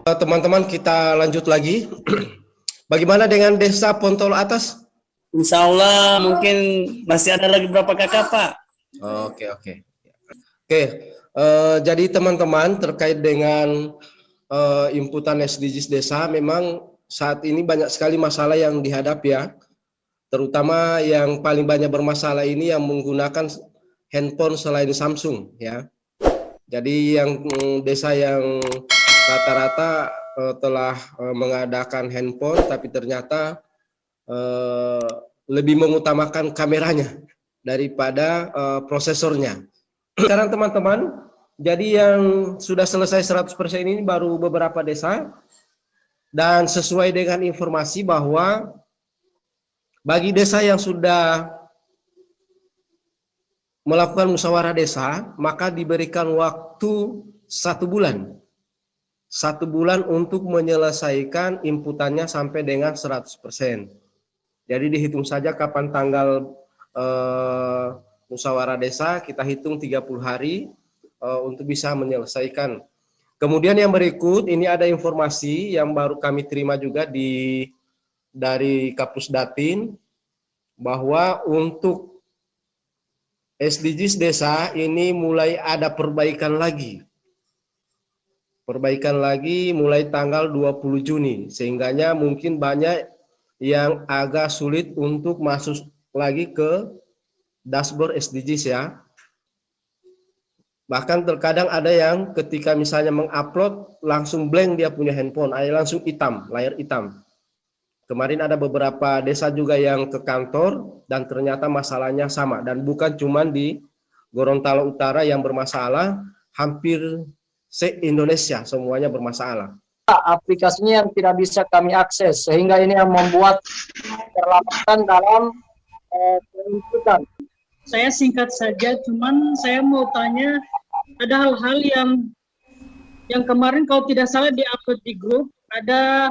Teman-teman, kita lanjut lagi. Bagaimana dengan Desa Pontolo Atas? Insya Allah mungkin masih ada lagi berapa kakak Pak? Oke. Jadi teman-teman, terkait dengan inputan SDGs desa, memang saat ini banyak sekali masalah yang dihadapi ya. Terutama yang paling banyak bermasalah ini yang menggunakan handphone selain Samsung ya. Jadi yang desa yang rata-rata telah mengadakan handphone, tapi ternyata lebih mengutamakan kameranya daripada prosesornya. Sekarang teman-teman, jadi yang sudah selesai 100% ini baru beberapa desa, dan sesuai dengan informasi bahwa bagi desa yang sudah melakukan musyawarah desa, maka diberikan waktu 1 bulan. 1 bulan untuk menyelesaikan inputannya sampai dengan 100%. Jadi dihitung saja kapan tanggal musyawarah desa, kita hitung 30 hari untuk bisa menyelesaikan. Kemudian yang berikut, ini ada informasi yang baru kami terima juga dari Kapus Datin, bahwa untuk SDGs desa ini mulai ada perbaikan lagi. Perbaikan lagi mulai tanggal 20 Juni, sehingganya mungkin banyak yang agak sulit untuk masuk lagi ke dashboard SDGs ya. Bahkan terkadang ada yang ketika misalnya mengupload langsung blank dia punya handphone, langsung hitam, layar hitam. Kemarin ada beberapa desa juga yang ke kantor dan ternyata masalahnya sama, dan bukan cuma di Gorontalo Utara yang bermasalah, hampir se-Indonesia semuanya bermasalah. Aplikasinya yang tidak bisa kami akses, sehingga ini yang membuat perlambatan dalam penginputan. Saya singkat saja, cuman saya mau tanya, ada hal-hal yang kemarin kalau tidak salah di-upload di grup, ada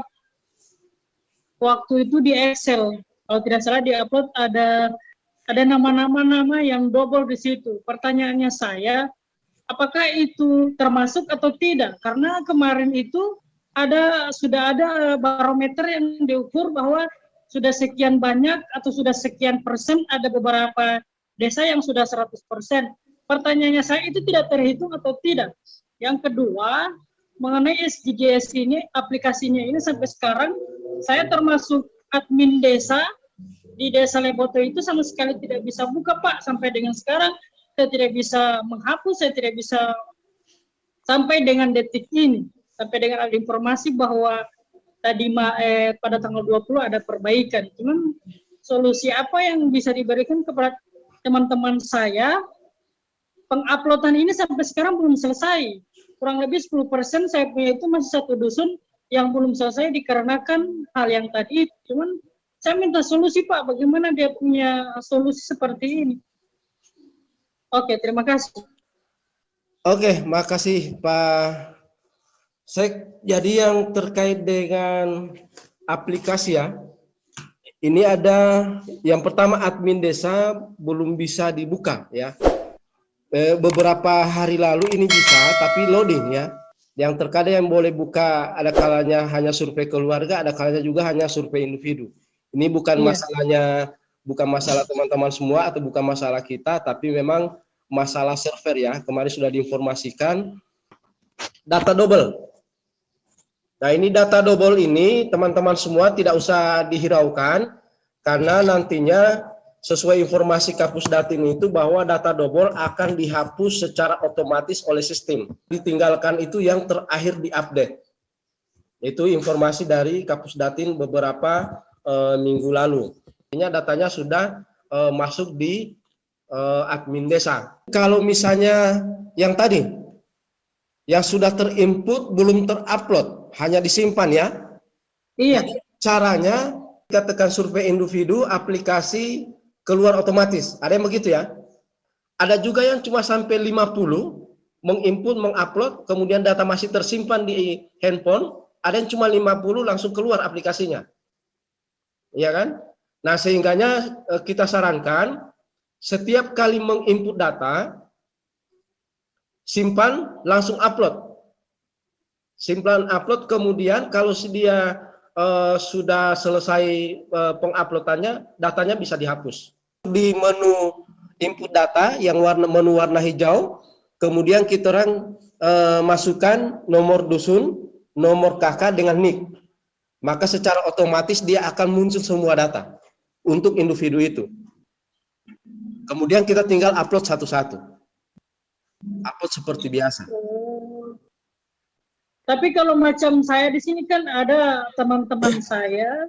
waktu itu di Excel, kalau tidak salah di-upload ada nama-nama yang double di situ. Pertanyaannya saya, apakah itu termasuk atau tidak? Karena kemarin itu sudah ada barometer yang diukur bahwa sudah sekian banyak atau sudah sekian persen, ada beberapa desa yang sudah 100%. Pertanyaannya saya, itu tidak terhitung atau tidak? Yang kedua, mengenai SDGs ini, aplikasinya ini sampai sekarang, saya termasuk admin desa, di desa Leboto itu sama sekali tidak bisa buka Pak, sampai dengan sekarang, saya tidak bisa menghapus, saya tidak bisa, sampai dengan detik ini, sampai dengan ada informasi bahwa tadi pada tanggal 20 ada perbaikan. Cuman solusi apa yang bisa diberikan kepada teman-teman saya? Penguploadan ini sampai sekarang belum selesai. Kurang lebih 10% saya punya itu masih satu dusun yang belum selesai dikarenakan hal yang tadi. Cuman saya minta solusi Pak, bagaimana dia punya solusi seperti ini? Oke, terima kasih. Oke, makasih Pak. Jadi yang terkait dengan aplikasi ya, ini ada yang pertama, admin desa belum bisa dibuka ya. Beberapa hari lalu ini bisa, tapi loading ya. Yang terkadang yang boleh buka ada kalanya hanya survei keluarga, ada kalanya juga hanya survei individu. Ini bukan masalahnya, bukan masalah teman-teman semua atau bukan masalah kita, tapi memang masalah server ya. Kemarin sudah diinformasikan data double. Nah, ini data double ini teman-teman semua tidak usah dihiraukan, karena nantinya sesuai informasi Kapus Datin itu bahwa data double akan dihapus secara otomatis oleh sistem. Ditinggalkan itu yang terakhir diupdate. Itu informasi dari Kapus Datin beberapa minggu lalu. Ini datanya sudah masuk di admin desa. Kalau misalnya yang tadi, yang sudah terinput belum terupload, hanya disimpan ya. Iya. Caranya kita tekan survei individu, aplikasi keluar otomatis. Ada yang begitu ya. Ada juga yang cuma sampai 50 menginput, mengupload, kemudian data masih tersimpan di handphone. Ada yang cuma 50 langsung keluar aplikasinya. Iya kan? Nah, sehingganya kita sarankan setiap kali menginput data, simpan langsung upload. simpan upload, kemudian kalau dia sudah selesai penguploadannya, datanya bisa dihapus. Di menu input data yang menu warna hijau, kemudian kita orang masukkan nomor dusun, nomor kakak dengan NIK. Maka secara otomatis dia akan muncul semua data untuk individu itu. Kemudian kita tinggal upload satu-satu. Upload seperti biasa. Tapi kalau macam saya di sini kan ada teman-teman saya,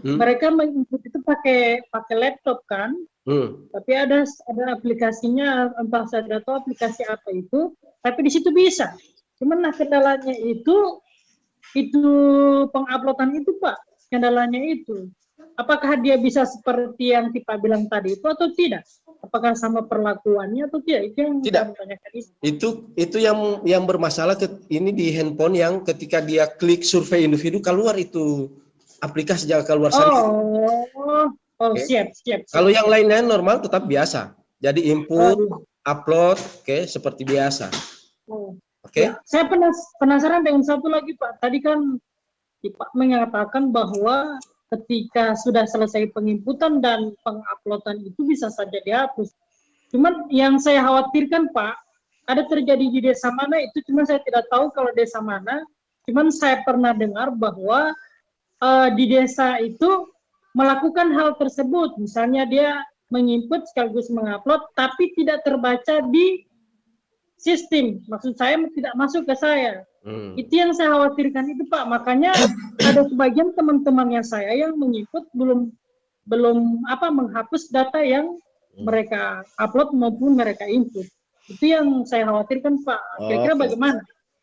mereka menginput itu pakai laptop kan, tapi ada aplikasinya, entah saya tahu aplikasi apa itu, tapi di situ bisa. Cuman nah kendalanya itu penguploadan itu Pak, kendalanya itu. Apakah dia bisa seperti yang Tipa bilang tadi itu atau tidak? Apakah sama perlakuannya atau tidak? Itu yang tidak. Tanyakan Itu yang bermasalah ini di handphone yang ketika dia klik survei individu keluar itu aplikasi jangan keluar saja. Siap. Kalau yang lainnya normal tetap biasa. Jadi input, upload, seperti biasa. Ya, saya penasaran dengan satu lagi Pak. Tadi kan Pak mengatakan bahwa ketika sudah selesai penginputan dan penguploadan itu bisa saja dihapus. Cuman yang saya khawatirkan Pak, ada terjadi di desa mana itu, cuman saya tidak tahu kalau desa mana. Cuman saya pernah dengar bahwa di desa itu melakukan hal tersebut. Misalnya dia menginput sekaligus mengupload, tapi tidak terbaca di sistem. Maksud saya tidak masuk ke saya. Itu yang saya khawatirkan itu Pak. Makanya ada sebagian teman-temannya saya yang menginput belum menghapus data yang mereka upload maupun mereka input. Itu yang saya khawatirkan Pak. Kira-kira bagaimana?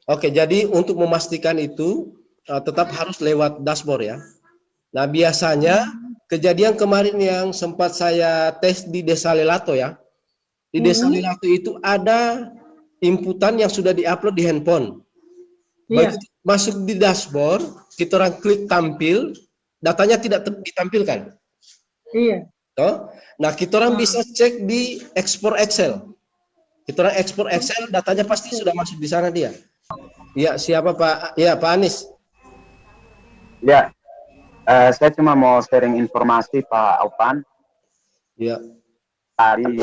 Jadi untuk memastikan itu tetap harus lewat dashboard ya. Nah biasanya kejadian kemarin yang sempat saya tes di Desa Lelato ya. Di Desa Lelato itu ada inputan yang sudah diupload di handphone. Begitu masuk di dashboard, kita orang klik tampil, datanya tidak ditampilkan. Iya. Nah, kita orang bisa cek di ekspor Excel. Kita orang ekspor Excel, datanya pasti sudah masuk di sana dia. Ya, siapa Pak? Ya, Pak Anies. Ya, saya cuma mau sharing informasi Pak Aupan. Ya.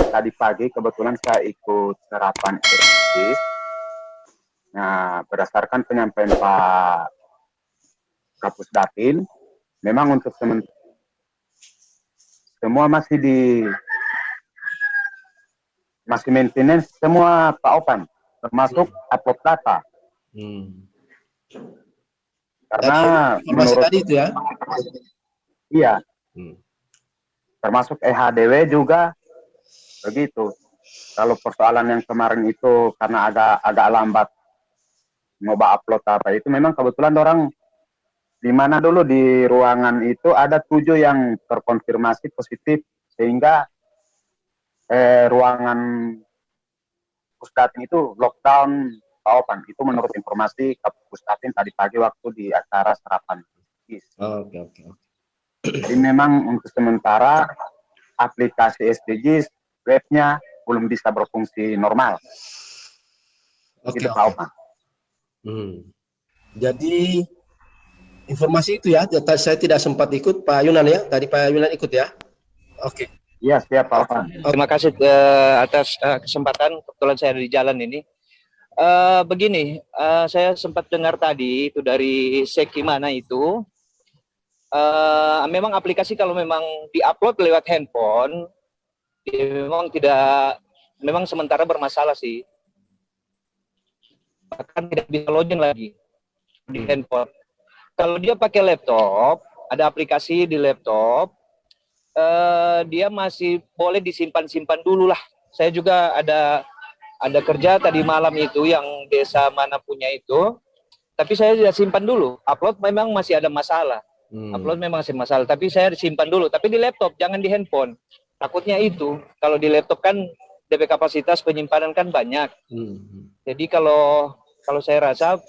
Tadi pagi kebetulan saya ikut serapan RPS. Nah, berdasarkan penyampaian Pak Kapus Datin, memang untuk semua masih maintenance semua Pak Opan, termasuk upload data. Karena menurut tadi itu ya. Iya. Termasuk EHDW juga begitu. Kalau persoalan yang kemarin itu karena agak lambat nyoba upload apa itu, memang kebetulan orang di mana dulu di ruangan itu ada 7 yang terkonfirmasi positif, sehingga ruangan Pusdatin itu lockdown Pak Opan. Itu menurut informasi Pusdatin tadi pagi waktu di acara serapan. Oke. Jadi memang untuk sementara aplikasi SDGs webnya belum bisa berfungsi normal. Gitu Pak Opan. Jadi informasi itu ya, saya tidak sempat ikut Pak Yunan ya, tadi Pak Yunan ikut ya. Oke. Iya, siap Pak Opan. Terima kasih atas kesempatan, kebetulan saya ada di jalan ini. Begini, saya sempat dengar tadi itu dari Seki mana itu, memang aplikasi kalau memang diupload lewat handphone, memang sementara bermasalah sih. Bahkan tidak bisa login lagi di handphone. Kalau dia pakai laptop, ada aplikasi di laptop, dia masih boleh disimpan-simpan dulu lah. Saya juga ada kerja tadi malam itu yang desa mana punya itu, tapi saya sudah simpan dulu. Upload memang masih ada masalah. Upload memang masih masalah, tapi saya simpan dulu. Tapi di laptop, jangan di handphone. Takutnya itu, kalau di laptop kan DP kapasitas penyimpanan kan banyak. Jadi kalau saya rasa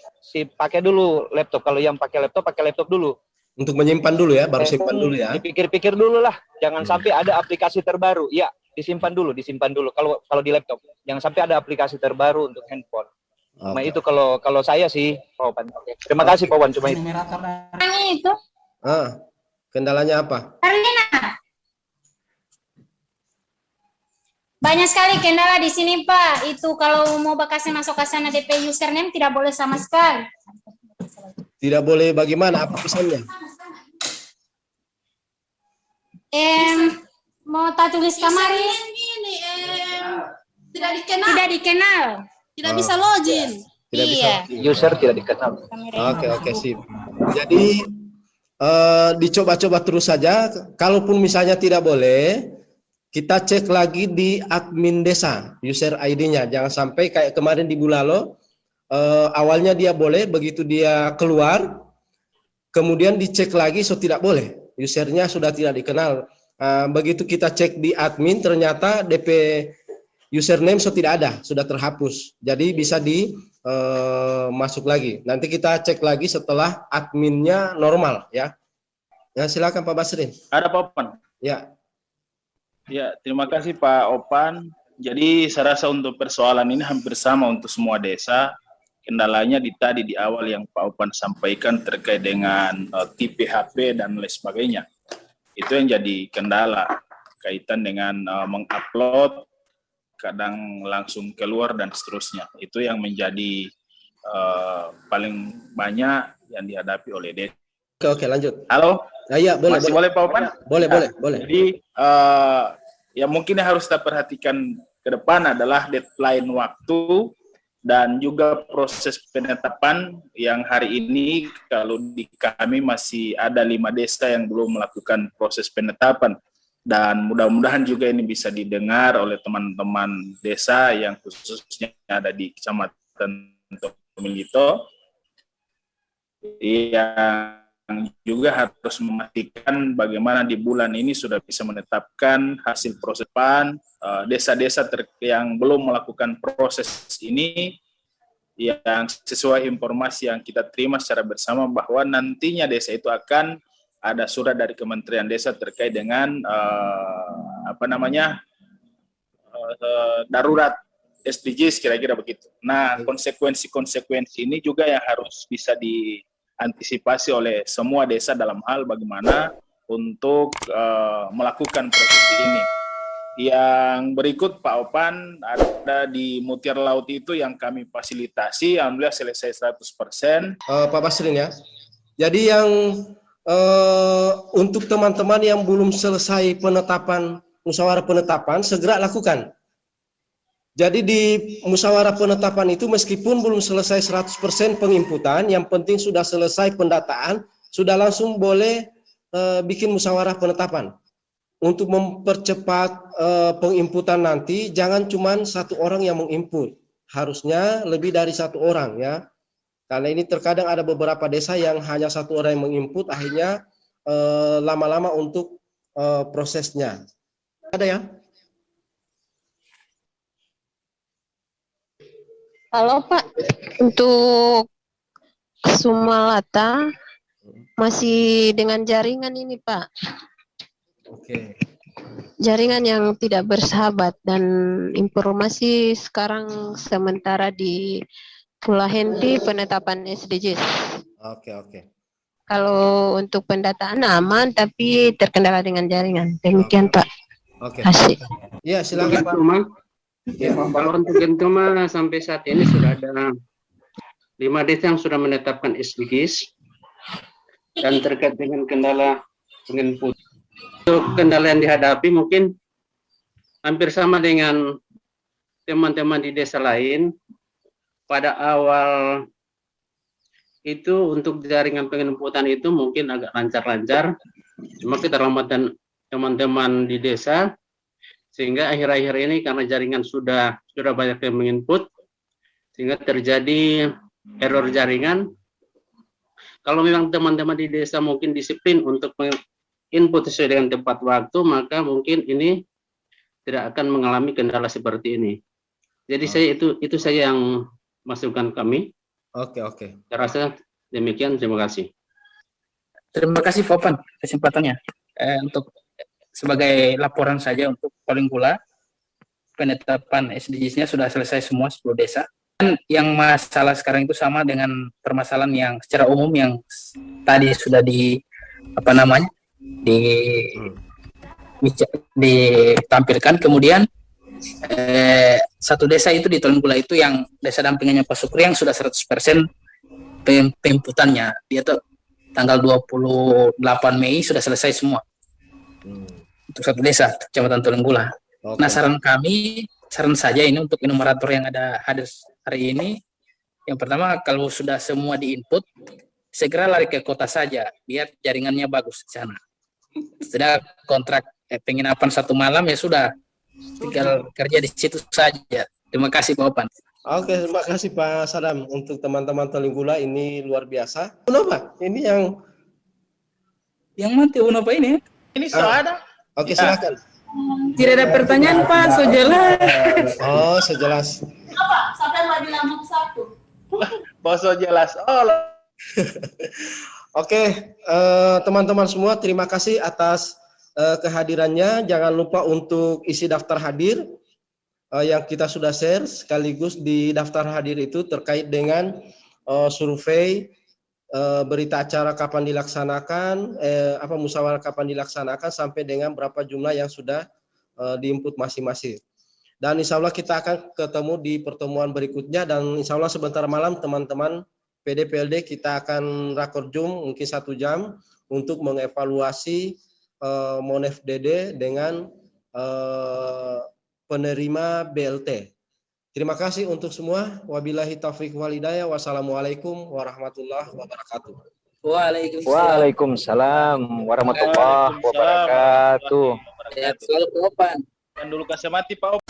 pakai dulu laptop. Kalau yang pakai laptop dulu. Untuk menyimpan dulu ya, baru simpan dulu ya. Dipikir-pikir dulu lah. Jangan sampai ada aplikasi terbaru. Ya, disimpan dulu. Kalau di laptop, jangan sampai ada aplikasi terbaru untuk handphone. Cuma Oke. itu kalau saya sih, Pak Opan. Terima kasih Pak Opan, cuma itu. Itu Kendalanya apa? Karlina. Banyak sekali kendala di sini Pak. Itu kalau mau bakasnya masuk ke sana DP username tidak boleh sama sekali. Tidak boleh bagaimana? Apa pesannya? Mau tak tulis kamari? Tidak dikenal, Tidak dikenal. tidak bisa login. Tidak bisa. Iya. User tidak dikenal. Oke, sip. Jadi dicoba-coba terus saja. Kalaupun misalnya tidak boleh, kita cek lagi di admin desa user ID-nya. Jangan sampai kayak kemarin di Bulalo, awalnya dia boleh, begitu dia keluar, kemudian dicek lagi, so tidak boleh. Usernya sudah tidak dikenal. Begitu kita cek di admin, ternyata DP username so tidak ada, sudah terhapus. Jadi bisa masuk lagi. Nanti kita cek lagi setelah adminnya normal, ya. Ya, silakan Pak Basrin. Ada Pak Opan? Ya. Ya, terima kasih Pak Opan. Jadi saya rasa untuk persoalan ini hampir sama untuk semua desa. Kendalanya tadi di awal yang Pak Opan sampaikan terkait dengan tipe HP dan lain sebagainya. Itu yang jadi kendala kaitan dengan mengupload, kadang langsung keluar dan seterusnya. Itu yang menjadi paling banyak yang dihadapi oleh desa. Oke, lanjut. Halo? Iya, boleh. Masih boleh Pak Opan? Boleh. Jadi ya mungkin yang harus kita perhatikan ke depan adalah deadline waktu dan juga proses penetapan yang hari ini kalau di kami masih ada 5 desa yang belum melakukan proses penetapan, dan mudah-mudahan juga ini bisa didengar oleh teman-teman desa yang khususnya ada di Kecamatan Tomilito yang juga harus memastikan bagaimana di bulan ini sudah bisa menetapkan hasil proses PAN. Desa-desa yang belum melakukan proses ini, yang sesuai informasi yang kita terima secara bersama bahwa nantinya desa itu akan ada surat dari Kementerian Desa terkait dengan darurat SDGs, kira-kira begitu. Nah, konsekuensi ini juga yang harus bisa diantisipasi oleh semua desa dalam hal bagaimana untuk melakukan proses ini. Yang berikut Pak Opan, ada di Mutiara Laut itu yang kami fasilitasi, alhamdulillah selesai 100%. Pak Basrin ya. Jadi yang untuk teman-teman yang belum selesai penetapan, musyawarah penetapan, segera lakukan. Jadi di musyawarah penetapan itu meskipun belum selesai 100% penginputan, yang penting sudah selesai pendataan, sudah langsung boleh bikin musyawarah penetapan. Untuk mempercepat penginputan nanti, jangan cuma satu orang yang menginput, harusnya lebih dari satu orang ya. Karena ini terkadang ada beberapa desa yang hanya satu orang yang menginput, akhirnya lama-lama untuk prosesnya. Ada ya? Halo Pak, untuk Sumalata masih dengan jaringan ini Pak. Oke. Jaringan yang tidak bersahabat, dan informasi sekarang sementara di Pulahenti penetapan SDGs. Oke. Kalau untuk pendataan aman, tapi terkendala dengan jaringan. Demikian Pak. Oke. Kasih. Ya, silakan Pak. Ya, kalau untuk Gentuma sampai saat ini sudah ada 5 desa yang sudah menetapkan SDGs, dan terkait dengan kendala penginput. Untuk kendala yang dihadapi mungkin hampir sama dengan teman-teman di desa lain. Pada awal itu untuk jaringan penginputan itu mungkin agak lancar-lancar, cuma keterlambatan teman-teman di desa, sehingga akhir-akhir ini karena jaringan sudah banyak yang menginput, sehingga terjadi error jaringan. Kalau memang teman-teman di desa mungkin disiplin untuk input sesuai dengan tepat waktu, maka mungkin ini tidak akan mengalami kendala seperti ini. Jadi saya itu saja yang masukan kami. Oke. Saya rasa demikian, terima kasih. Terima kasih Pak Opan kesempatannya. Untuk sebagai laporan saja untuk paling pula penetapan SDGs-nya sudah selesai semua 10 desa. yang masalah sekarang itu sama dengan permasalahan yang secara umum yang tadi sudah ditampilkan. Kemudian satu desa itu di Tolenggula itu yang desa dampingannya Pak Sukri yang sudah 100% penjemputannya. Dia tuh tanggal 28 Mei sudah selesai semua. Untuk satu desa, Kecamatan Tolenggula. Nah, saran saja ini untuk enumerator yang ada hadir hari ini. Yang pertama, kalau sudah semua diinput, segera lari ke kota saja, biar jaringannya bagus di sana. Sudah kontrak penginapan 1 malam ya sudah, tinggal kerja di situ saja. Terima kasih Pak Opan. Oke, terima kasih Pak Sadam. Untuk teman-teman Tolenggula ini luar biasa. Unopa, ini yang mati Unopa ini? Ini sudah ada. Oke, silakan. Tidak ada pertanyaan Pak, so jelas. Oh, sejelas. Apa? Sampai lagi lambung satu. Boso jelas. Oke, teman-teman semua, terima kasih atas kehadirannya. Jangan lupa untuk isi daftar hadir yang kita sudah share, sekaligus di daftar hadir itu terkait dengan survei, berita acara kapan dilaksanakan, musyawarah kapan dilaksanakan, sampai dengan berapa jumlah yang sudah diinput masing-masing. Dan insya Allah kita akan ketemu di pertemuan berikutnya, dan insya Allah sebentar malam teman-teman PD-PLD kita akan rakor Zoom mungkin 1 jam untuk mengevaluasi Monef DD dengan penerima BLT. Terima kasih untuk semua. Wabillahi taufiq wal hidayah. Wassalamualaikum warahmatullahi wabarakatuh. Waalaikumsalam warahmatullahi wabarakatuh. Selalu Pak Opan. Dan dulu kasih mati Pak Opan.